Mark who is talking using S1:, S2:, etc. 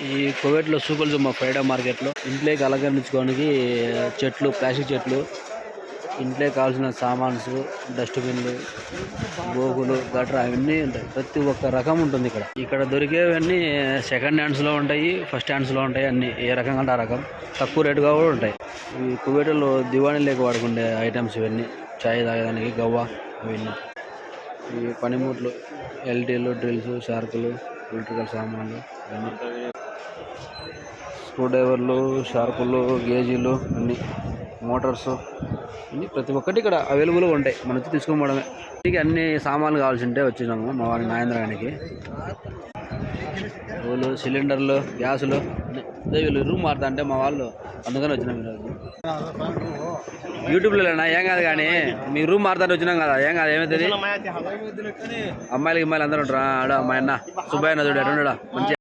S1: ఈ కువైట్లో సూకుల్ జుమ్మా ఫ్రైడే మార్కెట్లో ఇంట్లోకి అలంకరించుకోవడానికి చెట్లు, ప్లాస్టిక్ చెట్లు, ఇంట్లో కావాల్సిన సామాన్స్, డస్ట్బిన్లు, గోగులు, గట్రా అవన్నీ ఉంటాయి. ప్రతి ఒక్క రకం ఉంటుంది ఇక్కడ. ఇక్కడ దొరికేవన్నీ సెకండ్ హ్యాండ్స్లో ఉంటాయి, ఫస్ట్ హ్యాండ్స్లో ఉంటాయి. అన్ని ఏ రకంగా అంటే ఆ రకం, తక్కువ రేటుగా కూడా ఉంటాయి. ఈ కువైట్లో దివాణి లేక వాడుకునే ఐటమ్స్ ఇవన్నీ, చాయ్ తాగడానికి గవ్వ, అవన్నీ. ఈ పనిముట్లు, ఎల్టీలు, డ్రిల్స్, షార్కులు, ఎలక్ట్రికల్ సామాన్లు, అన్నీ, స్క్రూ డ్రైవర్లు, షార్కులు, గేజీలు, అన్నీ, మోటార్స్, అన్నీ ప్రతి ఒక్కటి ఇక్కడ అవైలబుల్గా ఉంటాయి. మనం వచ్చి తీసుకోవడమే. ఇంటికి అన్ని సామాన్లు కావాల్సి ఉంటే వచ్చినాము మా వాడిని మహేంద్ర గారికి. పూలు, సిలిండర్లు, గ్యాసులు, వీళ్ళు రూమ్ మారుతా అంటే మా వాళ్ళు, అందుకని వచ్చినాం ఈరోజు. యూట్యూబ్లో లేనా ఏం కాదు, కానీ మీ రూమ్ మారుతా వచ్చినాం కదా, ఏం కాదు, ఏమవుతుంది. అమ్మాయిలకి అందరూ ఉంటారా? ఆడ అమ్మాయి అన్న సుబ్బయ్య అన్న చూడ మంచి